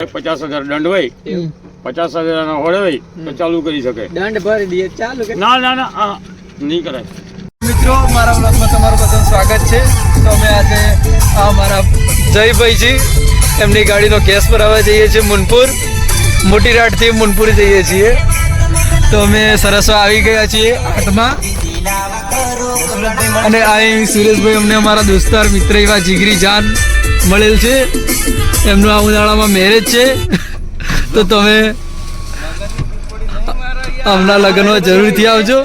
50,000 દંડ હોય 50,000 ના હોળે હોય તો ચાલુ કરી શકે. દંડ ભરી દઈએ ચાલુ કે ના ના ના નહીં કરાય. મિત્રો મારા બ્લોગમાં તમારું બધાનું સ્વાગત છે. તો અમે આજે મારા જયભાઈ છે એમની ગાડીનો ગેસ ભરાવવા જઈએ છીએ મુનપુર. મોટી રાટથી મુનપુર જઈએ છીએ. તો અમે સરસવા આવી ગયા છીએ 8માં. અને અહીં સુરેશભાઈ અમને અમારા દોસ્તાર મિત્ર એવા જીગરી જાન મળેલ છે. એમનું આ ઉનાળામાં મેરેજ છે. તો તમે આમના લગ્નમાં જરૂરથી આવજો.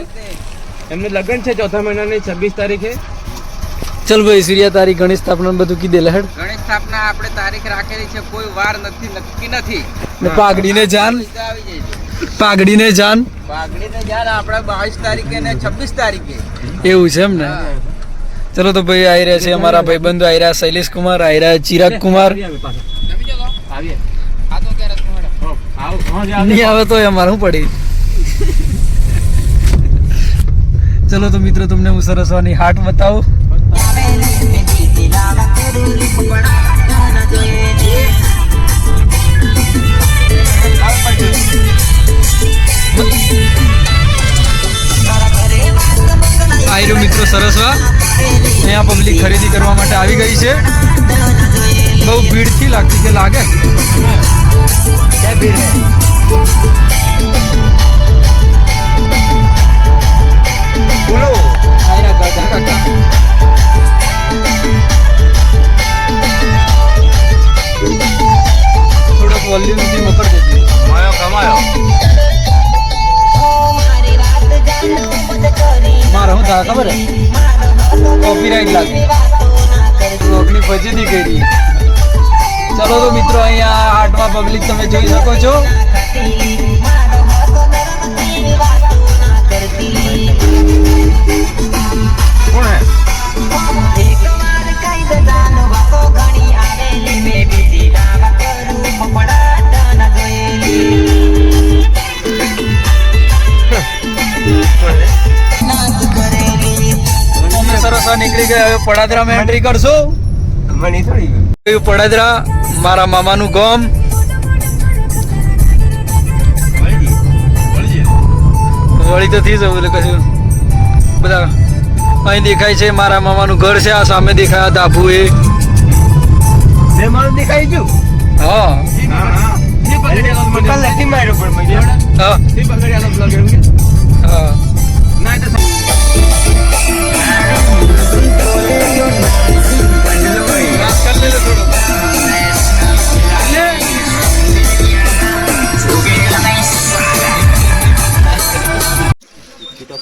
એમને લગ્ન છે ચોથા મહિનાની 26 તારીખે. ચલ ભાઈ સૂર્યા તારીખ ગણેશ સ્થાપના બધું કીધે લહેડ. ગણેશ સ્થાપના આપણે તારીખ રાખેલી છે, કોઈ વાર નથી, નક્કી નથી. ને પાઘડીને જાન આવી જાય પાઘડીને જાન પાઘડીને જાન આપણે 22 તારીખે ને 26 તારીખે એવું છે એમ ને. ચલો તો ભાઈ આવી રહ્યા છે અમારા ભાઈબંધો. આવી રહ્યા શૈલેષ કુમાર, આવી રહ્યા ચિરાગ કુમાર. નહીં આવે તો અમારે શું પડી. ચલો તો મિત્રો તમને હું સરસવાની હાટ બતાવું. આયરો મિત્રો સરસવા અહીંયા પબ્લિક ખરીદી કરવા માટે આવી ગઈ છે. બહુ ભીડથી લાગતી કે લાગે બોલો થોડોક વોલ્યુમથી મકર દેતી કમાયો મારે શું થાય ખબર હે કોપીરાઇટ લાગે રોકની ફજીદી કરી. ચલો તો મિત્રો અહીંયા હાટમાં પબ્લિક તમે જોઈ શકો છો. કોણ હે સરસવા નીકળી ગયા. હવે પડદરામાં એન્ટ્રી કરશો. પડદરા મારા મામાનું ગામ. વળી તો થઈ જવું એટલે કશું બધા અહીં દેખાય છે. મારા મામાનું ઘર છે. આ સામે દેખાયા ધાબુ એ દેખાઈ ગયું. હા હા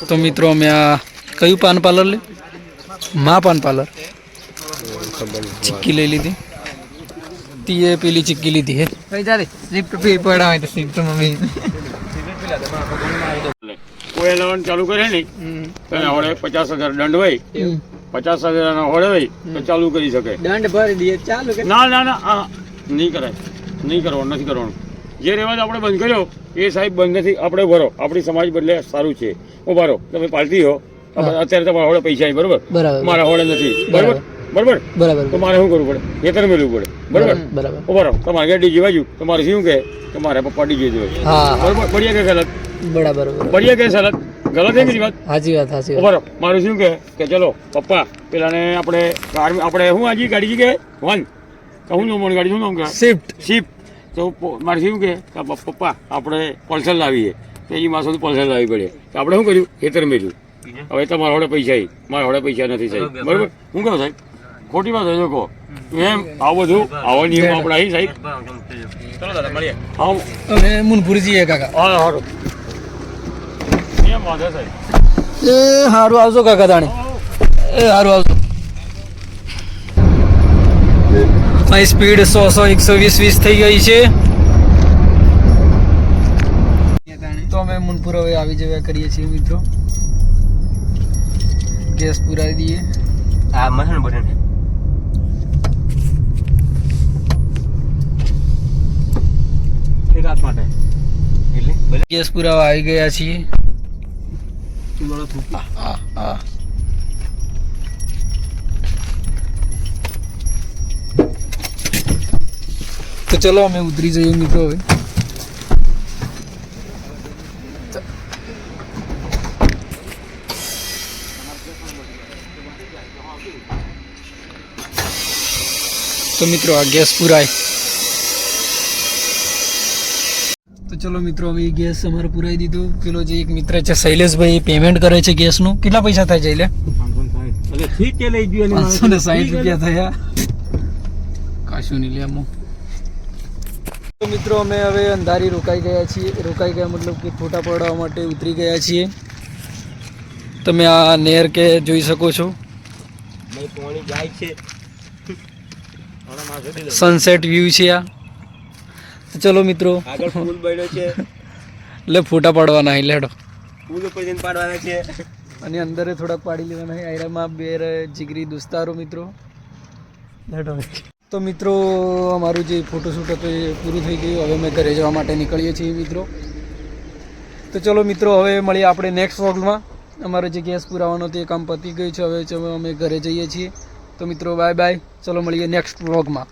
તો મિત્રો અમે આ કયું પાન પાર્લર લે મા પાન પાર્લર ચિક્કી લઈ લીધી. તીએ પેલી ચિક્કી લીધી હે. કઈ જારે સ્લિપ પી પડાવે તો સ્લિપ તો મમ્મી કોઈ એલાવન ચાલુ કરે નહીં તો હોળે 50,000 દંડ હોય 50,000 ના હોળે હોય તો ચાલુ કરી શકે. દંડ ભરી દઈએ ચાલુ કે ના ના ના નહીં કરાય. નહીં કરવાનું, નથી કરવાનું. જે રિવાજ આપણે બંધ કર્યો એ સાહેબ બંધ નથી. આપણે ભરો, આપણી સમાજ બદલે સારું છે. હું ભરો તમે પાર્ટી હો અત્યારે તમારા હોળે પૈસા આવી બરોબર, મારા હોળે નથી બરોબર બરોબર બરાબર. તો મારે શું કરવું પડે? ખેતર મેળવું પડે બરોબર બરાબર. બરો તમારે ઘેર ડીજે બાજુ તો મારે શું કહે કે મારે પપ્પા ડીજે જોઈએ બરોબર. બઢિયા કે ગલત? બરાબર. બઢિયા કે ગલત? ગલત એમ વાત. સાચી વાત સાચી વાત. બરો મારું શું કે ચલો પપ્પા પેલાને આપણે શું આજી ગાડી કે વન હું નામ ગાડી શું નામ કે શિફ્ટ. તો મારે શું કે પપ્પા આપણે પલ્સર લાવીએ તો એ માસો પલ્સર લાવવી પડે. તો આપણે શું કર્યું? ખેતર મેળ્યું. હવે તમારા હોડે પૈસા આવી, મારા હોડે પૈસા નથી સાહેબ બરોબર. હું કહું સાહેબ ખોટી વાત હોય કહો એમ આવું બધું આવા નિયમ આપણે અહીં સાહેબ. ચલો દાદા મળીએ. હા અમે મુનપુર જઈએ કાકા. હા સારું નિયમ વાંધો સાહેબ. એ સારું આવજો કાકા તાણે. એ સારું આવજો. અહીં સ્પીડ 100 120 થઈ ગઈ છે. તો અમે મુનપુર હવે આવી જવા કરીએ છીએ મિત્રો. ગેસ પુરાવી દઈએ. આ મસણ બટન છે રાત માટે એટલે ગેસ પુરાવા આવી ગયા છીએ. હા હા તો ચલો અમે ઉતરી જઈએ મિત્રો હવે. તો મિત્રો આ ગેસ પુરાય. તો ચલો મિત્રો હવે ગેસ અમારે પુરાઈ દીધો. પેલો જે એક મિત્ર છે શૈલેષભાઈ પેમેન્ટ કરે છે ગેસનું. કેટલા પૈસા થાય જઈ લે? 560 રૂપિયા થયા. કશું નહીં લે અમુક. તો મિત્રો અમે હવે અંધારી રોકાઈ ગયા છીએ. રોકાઈ ગયા મતલબ કે ફોટા પાડવા માટે ઉતરી ગયા છીએ. તમે આ નહેર કે જોઈ શકો છો. સનસેટ વ્યૂ છે આ. ચલો મિત્રો એટલે ફોટા પાડવાના લેડો. અને અંદર થોડાક પાડી લેવાના. આયરામાં બે જીગરી દોસ્તારો મિત્રો લેડો. તો મિત્રો અમારું જે ફોટોશૂટ હતું એ પૂરું થઈ ગયું. હવે અમે ઘરે જવા માટે નીકળીએ છીએ મિત્રો. તો ચલો મિત્રો હવે મળીએ આપણે નેક્સ્ટ વ્લોગમાં. અમારો જે ગેસ પુરાવાનો તે કામ પતી ગયું છે. હવે ચલો અમે ઘરે જઈએ છીએ. તો મિત્રો બાય બાય. ચલો મળીએ નેક્સ્ટ વ્લોગમાં.